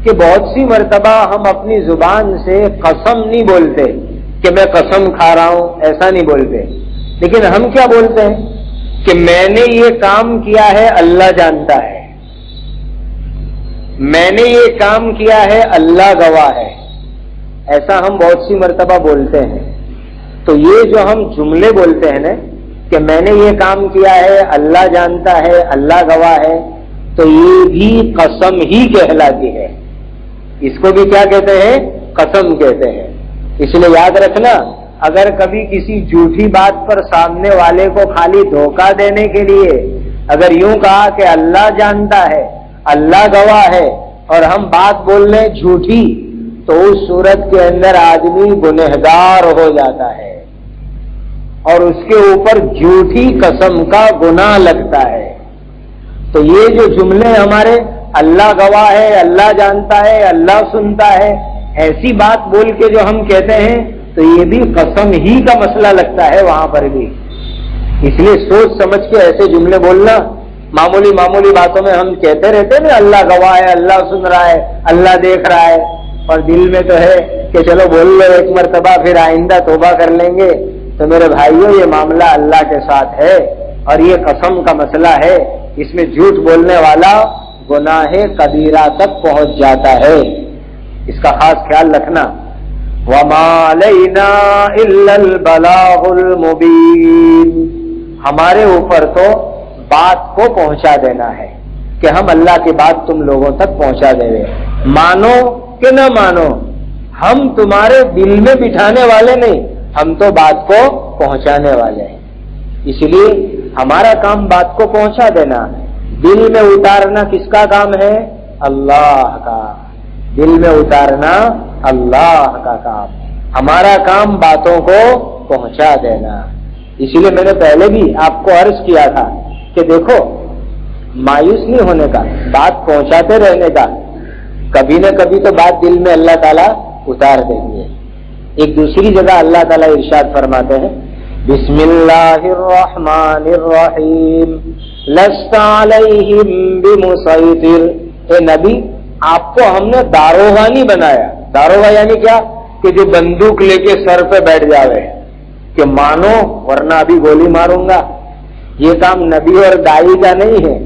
کہ بہت سی مرتبہ ہم اپنی زبان سے قسم نہیں بولتے کہ میں قسم کھا رہا ہوں، ایسا نہیں بولتے، لیکن ہم کیا بولتے ہیں کہ میں نے یہ کام کیا ہے اللہ جانتا ہے، میں نے یہ کام کیا ہے اللہ گواہ ہے. ایسا ہم بہت سی مرتبہ بولتے ہیں. تو یہ جو ہم جملے بولتے ہیں نا کہ میں نے یہ کام کیا ہے اللہ جانتا ہے اللہ گواہ ہے، تو یہ بھی قسم ہی کہلاتی ہے. اس کو بھی کیا کہتے ہیں؟ قسم کہتے ہیں. اس لیے یاد رکھنا، اگر کبھی کسی جھوٹی بات پر سامنے والے کو خالی دھوکہ دینے کے لیے اگر یوں کہا کہ اللہ جانتا ہے اللہ گواہ ہے اور ہم بات بول لیں جھوٹی، تو اس صورت کے اندر آدمی گنہگار ہو جاتا ہے اور اس کے اوپر جھوٹی قسم کا گناہ لگتا ہے. تو یہ جو جملے ہمارے اللہ گواہ ہے، اللہ جانتا ہے، اللہ سنتا ہے، ایسی بات بول کے جو ہم کہتے ہیں تو یہ بھی قسم ہی کا مسئلہ لگتا ہے وہاں پر بھی. اس لیے سوچ سمجھ کے ایسے جملے بولنا. معمولی باتوں میں ہم کہتے رہتے ہیں نا اللہ گواہ ہے، اللہ سن رہا ہے، اللہ دیکھ رہا ہے، اور دل میں تو ہے کہ چلو بول لو ایک مرتبہ پھر آئندہ توبہ کر لیں گے. تو میرے بھائیوں یہ معاملہ اللہ کے ساتھ ہے اور یہ قسم کا مسئلہ ہے. اس میں جھوٹ بولنے والا گناہ کبیرہ تک پہنچ جاتا ہے. اس کا خاص خیال رکھنا. وَمَا عَلَيْنَا إِلَّا الْبَلَاغُ الْمُبِينُ. ہمارے اوپر تو بات کو پہنچا دینا ہے کہ ہم اللہ کی بات تم لوگوں تک پہنچا دیں گے. مانو کہ نہ مانو، ہم تمہارے دل میں بٹھانے والے نہیں، ہم تو بات کو پہنچانے والے ہیں. اس لیے ہمارا کام بات کو پہنچا دینا. دل میں اتارنا کس کا کام ہے؟ اللہ کا. دل میں اتارنا اللہ کا کام. ہمارا کام باتوں کو پہنچا دینا. اسی لیے میں نے پہلے بھی آپ کو عرض کیا تھا کہ دیکھو مایوس نہیں ہونے کا، بات پہنچاتے رہنے کا. کبھی نہ کبھی تو بات دل میں اللہ تعالیٰ اتار دیں گے. ایک دوسری جگہ اللہ تعالیٰ ارشاد فرماتے ہیں بسم اللہ الرحمن الرحیم لست علیہم بمسیطر. اے نبی آپ کو ہم نے داروغہ نہیں بنایا. داروغہ یعنی کیا؟ کہ جو بندوق لے کے سر پہ بیٹھ جاوے کہ مانو ورنہ ابھی گولی ماروں گا. یہ کام نبی اور دائی کا نہیں ہے.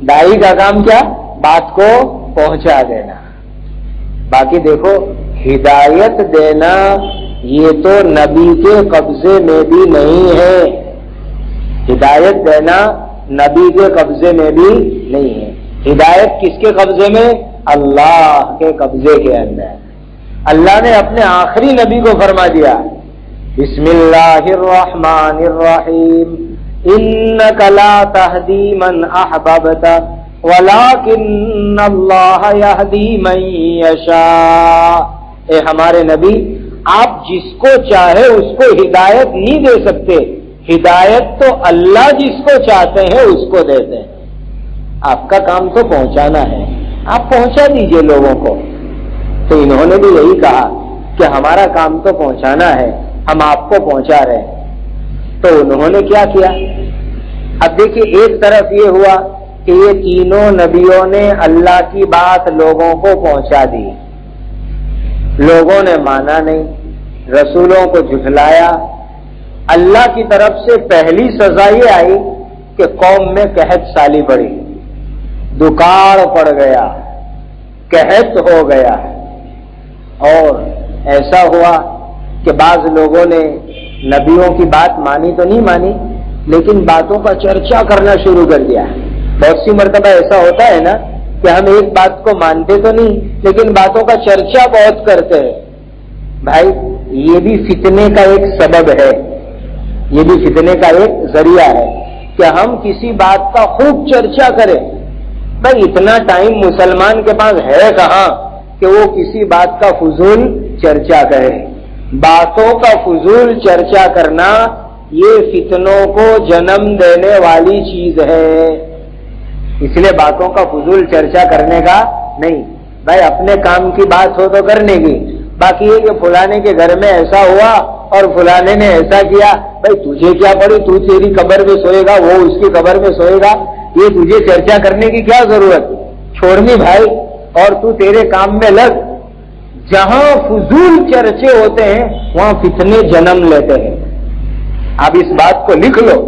دائی کا کام کیا؟ بات کو پہنچا دینا. باقی دیکھو ہدایت دینا یہ تو نبی کے قبضے میں بھی نہیں ہے. ہدایت دینا نبی کے قبضے میں بھی نہیں ہے. ہدایت کس کے قبضے میں؟ اللہ کے قبضے کے اندر. اللہ نے اپنے آخری نبی کو فرما دیا بسم اللہ الرحمن الرحیم انک لا تہدی من احببت ولیکن اللہ یہدی من یشاء. اے ہمارے نبی آپ جس کو چاہے اس کو ہدایت نہیں دے سکتے. ہدایت تو اللہ جس کو چاہتے ہیں اس کو دیتے ہیں. آپ کا کام تو پہنچانا ہے، آپ پہنچا دیجئے لوگوں کو. تو انہوں نے بھی یہی کہا کہ ہمارا کام تو پہنچانا ہے، ہم آپ کو پہنچا رہے ہیں. تو انہوں نے کیا کیا؟ اب دیکھیے ایک طرف یہ ہوا کہ یہ تینوں نبیوں نے اللہ کی بات لوگوں کو پہنچا دی، لوگوں نے مانا نہیں، رسولوں کو جھٹلایا۔ اللہ کی طرف سے پہلی سزا یہ آئی کہ قوم میں قحط سالی پڑی، دکاڑ پڑ گیا، قحط ہو گیا۔ اور ایسا ہوا کہ بعض لوگوں نے نبیوں کی بات مانی تو نہیں مانی، لیکن باتوں کا چرچا کرنا شروع کر دیا۔ بہت سی مرتبہ ایسا ہوتا ہے نا کہ ہم ایک بات کو مانتے تو نہیں، لیکن باتوں کا چرچا بہت کرتے ہیں۔ بھائی یہ بھی فتنے کا ایک سبب ہے، یہ بھی فتنے کا ایک ذریعہ ہے کہ ہم کسی بات کا خوب چرچا کریں۔ بھائی اتنا ٹائم مسلمان کے پاس ہے کہاں کہ وہ کسی بات کا فضول چرچا کرے۔ باتوں کا فضول چرچا کرنا یہ فتنوں کو جنم دینے والی چیز ہے، اس لیے باتوں کا فضول چرچا کرنے کا نہیں۔ بھائی اپنے کام کی بات ہو تو کرنے کی، باقی یہ کہ فلانے کے گھر میں ایسا ہوا اور فلانے نے ایسا کیا، بھائی تجھے کیا پڑی، تو تیری قبر میں سوئے گا، وہ اس کی قبر میں سوئے گا، یہ تجھے چرچا کرنے کی کیا ضرورت؟ چھوڑنی بھائی، اور تو تیرے کام میں لگ۔ جہاں فضول چرچے ہوتے ہیں وہاں فتنے جنم لیتے ہیں۔ آپ اس بات کو لکھ لو،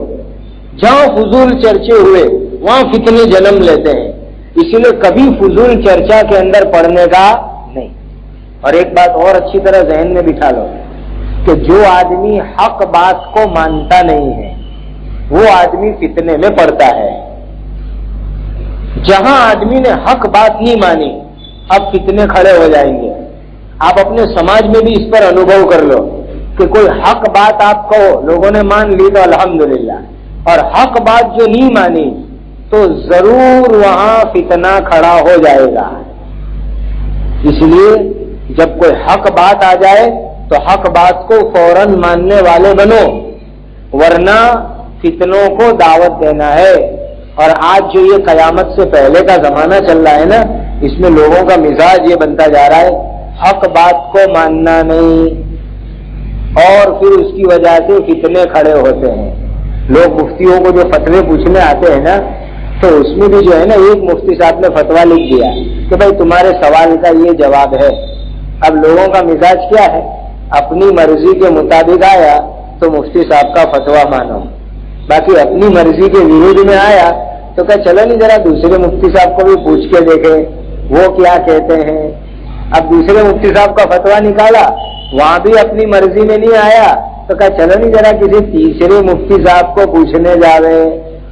جہاں فضول چرچے ہوئے وہاں فتنے جنم لیتے ہیں، اسی لیے کبھی فضول چرچا کے اندر پڑنے کا نہیں۔ اور ایک بات اور اچھی طرح ذہن میں بٹھا لو کہ جو آدمی حق بات کو مانتا نہیں ہے وہ آدمی فتنے میں پڑتا ہے۔ جہاں آدمی نے حق بات نہیں مانی اب فتنے کھڑے ہو جائیں گے۔ آپ اپنے سماج میں بھی اس پر انوبھو کر لو کہ کوئی حق بات آپ کہو، لوگوں نے مان لی تو الحمدللہ، اور حق بات جو نہیں مانی تو ضرور وہاں فتنہ کھڑا ہو جائے گا۔ اس لیے جب کوئی حق بات آ جائے تو حق بات کو فوراً ماننے والے بنو، ورنہ فتنوں کو دعوت دینا ہے۔ اور آج جو یہ قیامت سے پہلے کا زمانہ چل رہا ہے نا، اس میں لوگوں کا مزاج یہ بنتا جا رہا ہے حق بات کو ماننا نہیں، اور پھر اس کی وجہ سے فتنے کھڑے ہوتے ہیں۔ لوگ مفتیوں کو جو فتوے پوچھنے آتے ہیں نا، تو اس میں بھی جو ہے نا ایک مفتی صاحب نے فتویٰ لکھ دیا کہ بھائی تمہارے سوال کا یہ جواب ہے۔ اب لوگوں کا مزاج کیا ہے، اپنی مرضی کے مطابق آیا تو مفتی صاحب کا فتویٰ مانو، باقی اپنی مرضی کے ورودھ میں آیا تو کہ چلو نہیں ذرا دوسرے مفتی صاحب کو بھی پوچھ کے دیکھیں وہ کیا کہتے ہیں۔ اب دوسرے مفتی صاحب کا فتویٰ نکالا، وہاں بھی اپنی مرضی میں نہیں آیا تو کہا چلو نہیں ذرا کسی تیسرے مفتی صاحب کو پوچھنے جاوے،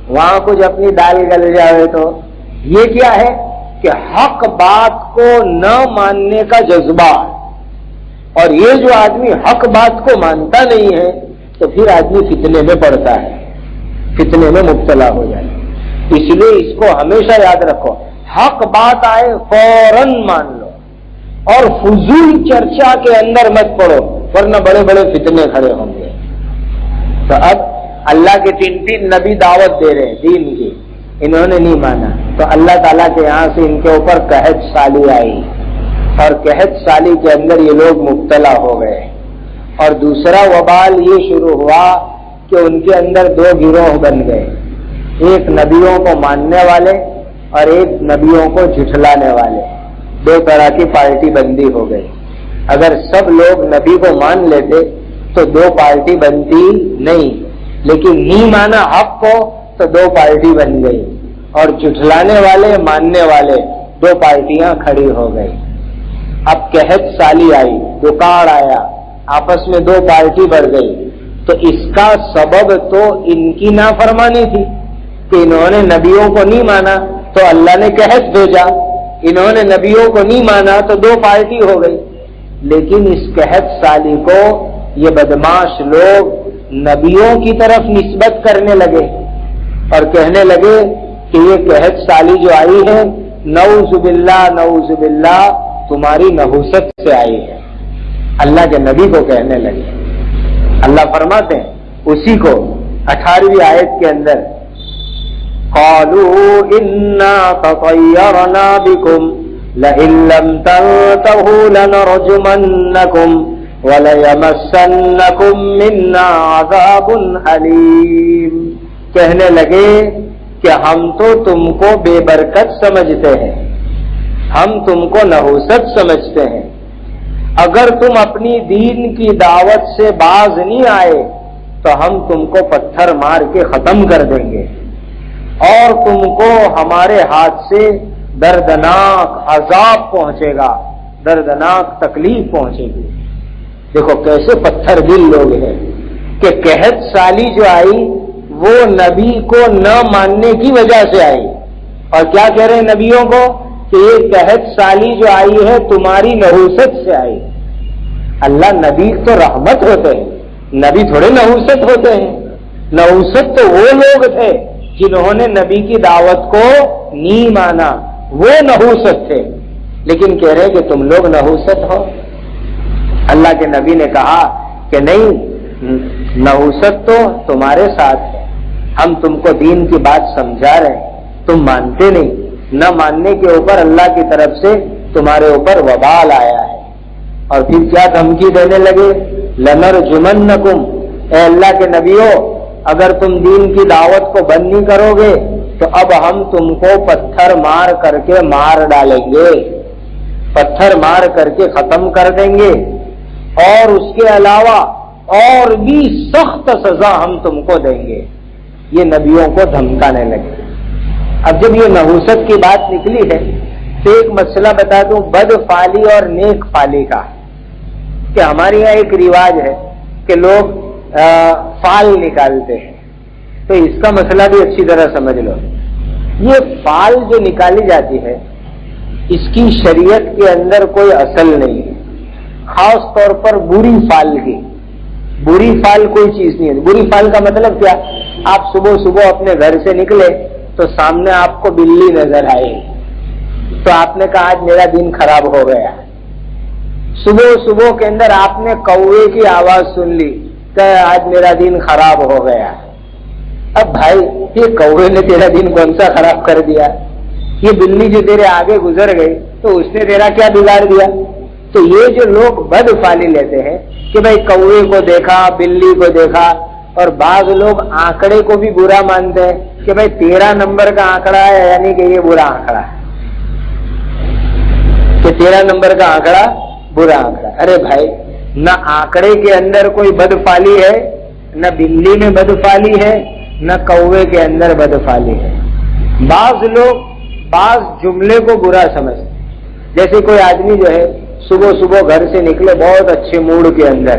وہاں کچھ اپنی دال گل جاوے۔ تو یہ کیا ہے کہ حق بات کو نہ ماننے کا جذبہ، اور یہ جو آدمی حق بات کو مانتا نہیں ہے تو پھر آدمی فتنے میں پڑتا ہے، فتنے میں مبتلا ہو جائے۔ اس لیے اس کو ہمیشہ یاد رکھو، حق بات آئے فوراً مان لو اور فضول چرچا کے اندر مت پڑو، ورنہ بڑے بڑے فتنے کھڑے ہوں گے۔ تو اب اللہ کے 3 نبی دعوت دے رہے ہیں دین کی، انہوں نے نہیں مانا تو اللہ تعالیٰ کے یہاں سے ان کے اوپر قحط سالی آئی، اور قحط سالی کے اندر یہ لوگ مبتلا ہو گئے۔ اور دوسرا وبال یہ شروع ہوا کہ ان کے اندر 2 گروہ بن گئے، ایک نبیوں کو ماننے والے اور ایک نبیوں کو جھٹلانے والے، 2 طرح کی پارٹی بندی ہو گئی۔ اگر سب لوگ نبی کو مان لیتے تو 2 پارٹی بنتی نہیں، لیکن نہیں مانا حق کو تو 2 پارٹی بن گئی، اور جھٹلانے والے ماننے والے 2 پارٹیاں کھڑی ہو گئی۔ اب قحط سالی آئی، دکاڑ آیا، آپس میں 2 پارٹی بڑھ گئی۔ تو اس کا سبب تو ان کی نافرمانی تھی کہ انہوں نے نبیوں کو نہیں مانا تو اللہ نے قحط بھیجا، انہوں نے نبیوں کو نہیں مانا تو 2 پارٹی ہو گئی۔ لیکن اس قحط سالی کو یہ بدماش لوگ نبیوں کی طرف نسبت کرنے لگے اور کہنے لگے کہ یہ قحط سالی جو آئی ہے نعوذ باللہ تمہاری نحوست سے آئی ہے، اللہ کے نبی کو کہنے لگے۔ اللہ فرماتے ہیں اسی کو 18ویں آیت کے اندر، قالوا انا تطیرنا بکم لئن لم تنتهوا لنرجمنکم وَلَيَمَسَّنَّكُم مِّنَّا عَذَابٌ أَلِيمٌ، کہنے لگے کہ ہم تو تم کو بے برکت سمجھتے ہیں، ہم تم کو نحوست سمجھتے ہیں، اگر تم اپنی دین کی دعوت سے باز نہیں آئے تو ہم تم کو پتھر مار کے ختم کر دیں گے اور تم کو ہمارے ہاتھ سے دردناک عذاب پہنچے گا، دردناک تکلیف پہنچے گی۔ دیکھو کیسے پتھر دل لوگ ہیں کہ قحط سالی جو آئی وہ نبی کو نہ ماننے کی وجہ سے آئی، اور کیا کہہ رہے ہیں نبیوں کو کہ یہ قحط سالی جو آئی ہے تمہاری نحوست سے آئی۔ اللہ نبی تو رحمت ہوتے ہیں، نبی تھوڑے نحوست ہوتے ہیں۔ نحوست تو وہ لوگ تھے جنہوں نے نبی کی دعوت کو نہیں مانا، وہ نحوست تھے، لیکن کہہ رہے کہ تم لوگ نحوست ہو۔ اللہ کے نبی نے کہا کہ نہیں، نحوست تو تمہارے ساتھ ہے، ہم تم کو دین کی بات سمجھا رہے ہیں، تم مانتے نہیں، نہ ماننے کے اوپر اللہ کی طرف سے تمہارے اوپر وبال آیا ہے۔ اور پھر کیا دھمکی دینے لگے، لَنَرْجُمَنَّكُمْ، اے اللہ کے نبیوں اگر تم دین کی دعوت کو بند نہیں کرو گے تو اب ہم تم کو پتھر مار کر کے مار ڈالیں گے، پتھر مار کر کے ختم کر دیں گے، اور اس کے علاوہ اور بھی سخت سزا ہم تم کو دیں گے۔ یہ نبیوں کو دھمکانے لگے۔ اب جب یہ نحوست کی بات نکلی ہے تو ایک مسئلہ بتا دوں بد فالی اور نیک فالی کا، کہ ہمارے یہاں ایک رواج ہے کہ لوگ فال نکالتے ہیں، تو اس کا مسئلہ بھی اچھی طرح سمجھ لو۔ یہ فال جو نکالی جاتی ہے اس کی شریعت کے اندر کوئی اصل نہیں ہے، خاص طور پر بری فال کی۔ بری فال کوئی چیز نہیں ہے۔ بری فال کا مطلب کیا، آپ صبح صبح اپنے گھر سے نکلے تو سامنے آپ کو بلی نظر آئے تو آپ نے کہا آج میرا دن خراب ہو گیا۔ صبح صبح کے اندر آپ نے کوے کی آواز سن لی کہ آج میرا دن خراب ہو گیا۔ اب بھائی یہ کوے نے تیرا دن کون سا خراب کر دیا، یہ بلی جو تیرے آگے گزر گئی تو اس نے تیرا کیا بگاڑ دیا؟ تو یہ جو لوگ بد فالی لیتے ہیں کہ بھائی کوے کو دیکھا، بلی کو دیکھا، اور بعض لوگ آنکڑے کو بھی برا مانتے ہیں کہ بھائی 13 نمبر کا آنکڑا ہے یعنی کہ یہ برا آنکڑا ہے، کہ 13 نمبر کا آنکڑا برا آنکڑا۔ ارے بھائی نہ آنکڑے کے اندر کوئی بد فالی ہے، نہ بلی میں بد فالی ہے، نہ کوے کے اندر بد فالی ہے۔ بعض لوگ بعض جملے کو برا سمجھتے، جیسے کوئی آدمی جو ہے صبح صبح گھر سے نکلے بہت اچھے موڈ کے اندر،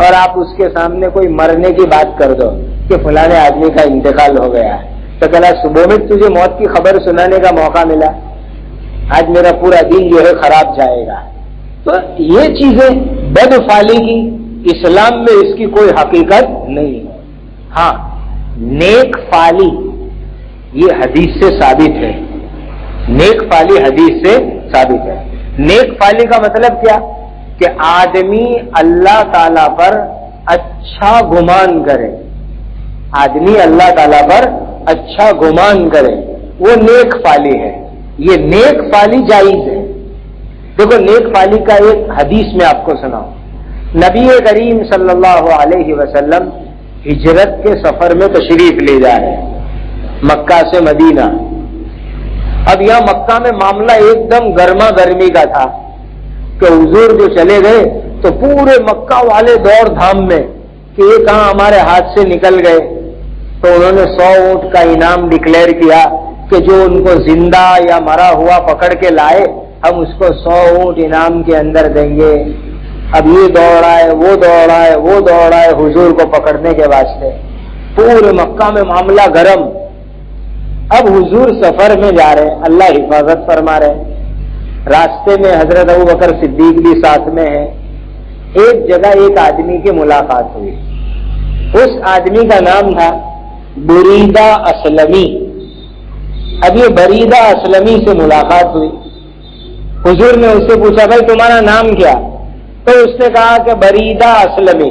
اور آپ اس کے سامنے کوئی مرنے کی بات کر دو کہ فلانے آدمی کا انتقال ہو گیا ہے، تو کہنا صبح میں تجھے موت کی خبر سنانے کا موقع ملا، آج میرا پورا دن جو ہے خراب جائے گا۔ تو یہ چیزیں بد فالی کی اسلام میں اس کی کوئی حقیقت نہیں ہے۔ ہاں نیک فالی یہ حدیث سے ثابت ہے، نیک فالی حدیث سے ثابت ہے۔ نیک فالی کا مطلب کیا کہ آدمی اللہ تعالیٰ پر اچھا گمان کرے، آدمی اللہ تعالیٰ پر اچھا گمان کرے، وہ نیک فالی ہے۔ یہ نیک فالی جائز ہے۔ دیکھو نیک فالی کا ایک حدیث میں آپ کو سناؤں۔ نبی کریم صلی اللہ علیہ وسلم ہجرت کے سفر میں تشریف لے جا رہے ہیں مکہ سے مدینہ۔ اب یہاں مکہ میں معاملہ ایک دم گرما گرمی کا تھا کہ حضور جو چلے گئے تو پورے مکہ والے دوڑ دھام میں کہ یہ کہاں ہمارے ہاتھ سے نکل گئے، تو انہوں نے 100 اونٹ کا انعام ڈکلیئر کیا کہ جو ان کو زندہ یا مرا ہوا پکڑ کے لائے ہم اس کو 100 اونٹ انعام کے اندر دیں گے۔ اب یہ دوڑا ہے، وہ دوڑا ہے، وہ دوڑا ہے حضور کو پکڑنے کے واسطے، پورے مکہ میں معاملہ گرم۔ اب حضور سفر میں جا رہے ہیں، اللہ حفاظت فرما رہے ہیں، راستے میں حضرت ابوبکر صدیق بھی ساتھ میں ہے۔ ایک جگہ ایک آدمی کی ملاقات ہوئی، اس آدمی کا نام تھا بریدہ اسلمی۔ اب یہ بریدہ اسلمی سے ملاقات ہوئی، حضور نے اس سے پوچھا بھائی تمہارا نام کیا؟ تو اس نے کہا کہ بریدہ اسلمی۔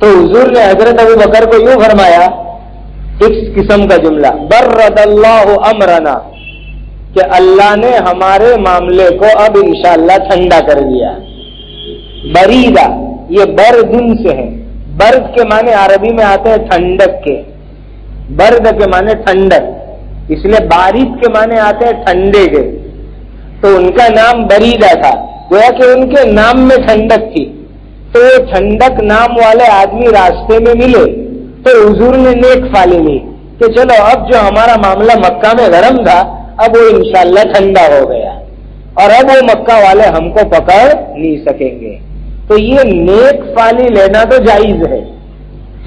تو حضور نے حضرت ابوبکر کو یوں فرمایا، اس قسم کا جملہ، برد اللہ امرنا، کہ اللہ نے ہمارے معاملے کو اب انشاءاللہ ٹھنڈا کر دیا۔ بریدہ یہ بردن سے ہے، برد کے معنی عربی میں آتے ہیں ٹھنڈک کے، برد کے معنی ٹھنڈک، اس لیے بارد کے معنی آتے ہیں ٹھنڈے کے، تو ان کا نام بریدہ تھا۔ گویا کہ ان کے نام میں ٹھنڈک تھی، تو وہ ٹھنڈک نام والے آدمی راستے میں ملے تو حضور نے نیک فالی لی کہ چلو اب جو ہمارا معاملہ مکہ میں گرم تھا اب وہ انشاءاللہ ٹھنڈا ہو گیا اور اب وہ مکہ والے ہم کو پکڑ نہیں سکیں گے۔ تو یہ نیک فالی لینا تو جائز ہے۔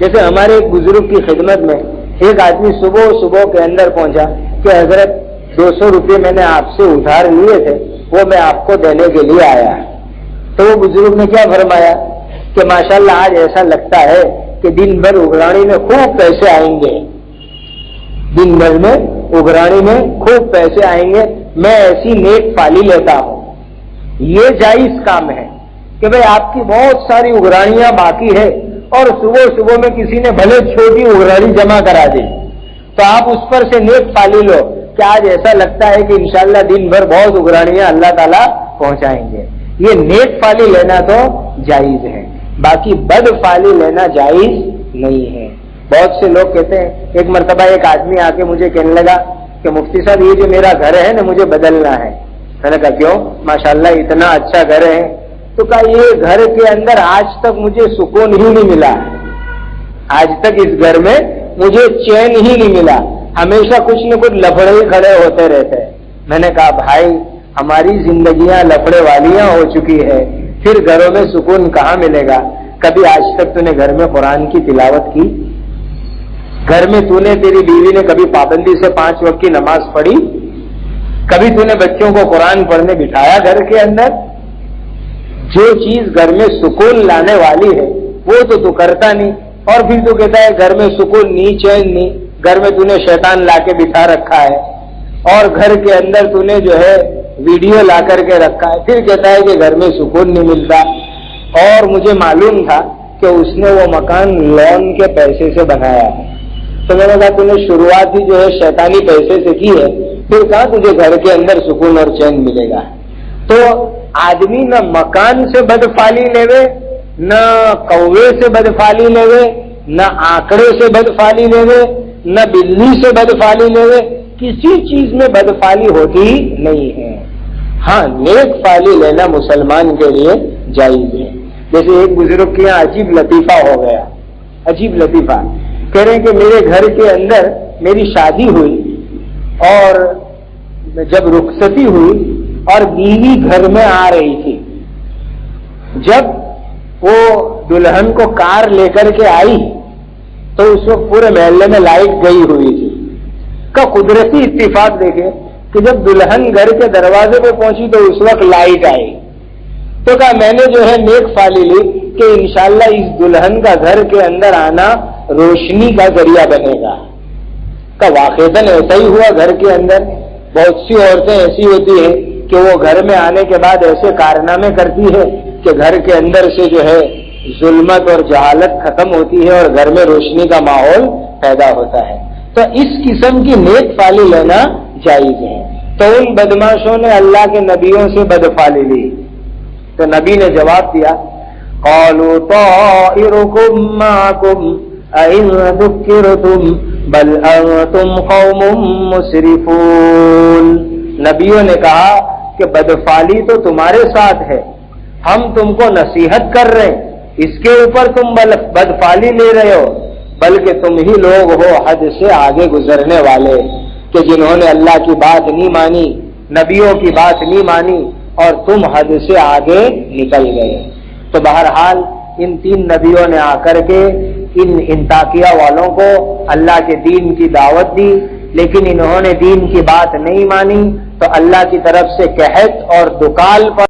جیسے ہمارے ایک بزرگ کی خدمت میں ایک آدمی صبح کے اندر پہنچا کہ حضرت 200 روپے میں نے آپ سے ادھار لیے تھے، وہ میں آپ کو دینے کے لیے آیا۔ تو وہ بزرگ نے کیا فرمایا کہ ماشاءاللہ آج ایسا لگتا ہے کہ دن بھر اگرانی میں خوب پیسے آئیں گے، دن بھر میں اگرانی میں خوب پیسے آئیں گے، میں ایسی نیک فالی لیتا ہوں۔ یہ جائز کام ہے کہ بھئی آپ کی بہت ساری اگرانیاں باقی ہے اور صبح میں کسی نے بھلے چھوٹی اگرانی جمع کرا دی تو آپ اس پر سے نیک فالی لو کہ آج ایسا لگتا ہے کہ انشاءاللہ دن بھر بہت اگرانیاں اللہ تعالیٰ پہنچائیں گے۔ یہ نیک فالی لینا تو جائز ہے، باقی بد فالی لینا جائز نہیں ہے۔ بہت سے لوگ کہتے ہیں، ایک مرتبہ ایک آدمی آ کے مجھے کہنے لگا کہ مفتی صاحب یہ جو میرا گھر ہے نا مجھے بدلنا ہے۔ میں نے کہا کیوں؟ ماشاءاللہ اتنا اچھا گھر ہے۔ تو کہا یہ گھر کے اندر آج تک مجھے سکون ہی نہیں ملا، آج تک اس گھر میں مجھے چین ہی نہیں ملا، ہمیشہ کچھ نہ کچھ لفڑے ہی کھڑے ہوتے رہتے ہیں۔ میں نے کہا بھائی ہماری زندگیاں لفڑے والیاں ہو چکی ہے، پھر گھروں میں سکون کہاں ملے گا؟ کبھی آج تک تو نے گھر میں قرآن کی تلاوت کی؟ گھر میں تو نے تیری بیوی نے کبھی پابندی سے 5 وقت کی نماز پڑھی؟ کبھی تو نے بچوں کو قرآن پڑھنے بٹھایا گھر کے اندر؟ جو چیز گھر میں سکون لانے والی ہے وہ تو کرتا نہیں، اور پھر تو کہتا ہے گھر میں سکون نہیں، چین نہیں۔ گھر میں تو نے شیطان لا کے بٹھا رکھا ہے اور گھر کے اندر تو نے جو ہے ویڈیو لا کر کے رکھا ہے، پھر کہتا ہے کہ گھر میں سکون نہیں ملتا۔ اور مجھے معلوم تھا کہ اس نے وہ مکان لون کے پیسے سے بنایا ہے، تو میں نے کہا تو نے شروعات ہی جو ہے شیطانی پیسے سے کی ہے، پھر کہاں تجھے گھر کے اندر سکون اور چین ملے گا؟ تو آدمی نہ مکان سے بدفالی لیوے، نہ کوے سے بدفالی لیوے، نہ آنکڑے سے بدفالی لیوے، نہ بلی سے بدفالی لیوے، کسی چیز میں بدفالی ہوتی نہیں ہے۔ ہاں نیک فالی لینا مسلمان کے لیے جائز ہے۔ جیسے ایک بزرگ کے یہاں عجیب لطیفہ ہو گیا، عجیب لطیفہ، کہہ رہے ہیں کہ میرے گھر کے اندر میری شادی ہوئی اور جب رخصتی ہوئی اور بیوی گھر میں آ رہی تھی، جب وہ دلہن کو کار لے کر کے آئی تو اس وقت پورے محلے میں لائٹ گئی ہوئی تھی۔ کا قدرتی اتفاق دیکھے کہ جب دلہن گھر کے دروازے پہ پہنچی تو اس وقت لائٹ آئی، تو کہا میں نے جو ہے نیک فالی لی کہ انشاءاللہ اس دلہن کا گھر کے اندر آنا روشنی کا ذریعہ بنے گا۔ کا واقعتاً ایسا ہی ہوا۔ گھر کے اندر بہت سی عورتیں ایسی ہوتی ہیں کہ وہ گھر میں آنے کے بعد ایسے کارنامے کرتی ہے کہ گھر کے اندر سے جو ہے ظلمت اور جہالت ختم ہوتی ہے اور گھر میں روشنی کا ماحول پیدا ہوتا ہے۔ تو اس قسم کی نیک فالی لینا جائز ہے۔ تو ان بدماشوں نے اللہ کے نبیوں سے بدفالی لی تو نبی نے جواب دیا قالوا طائركم معكم أئن ذكرتم بل أنتم قوم مسرفون۔ نبیوں نے کہا کہ بدفالی تو تمہارے ساتھ ہے، ہم تم کو نصیحت کر رہے ہیں، اس کے اوپر تم بدفالی لے رہے ہو، بلکہ تم ہی لوگ ہو حد سے آگے گزرنے والے کہ جنہوں نے اللہ کی بات نہیں مانی، نبیوں کی بات نہیں مانی اور تم حد سے آگے نکل گئے۔ تو بہرحال ان 3 نبیوں نے آ کر کے ان انطاکیہ والوں کو اللہ کے دین کی دعوت دی، لیکن انہوں نے دین کی بات نہیں مانی تو اللہ کی طرف سے قحط اور دکال پر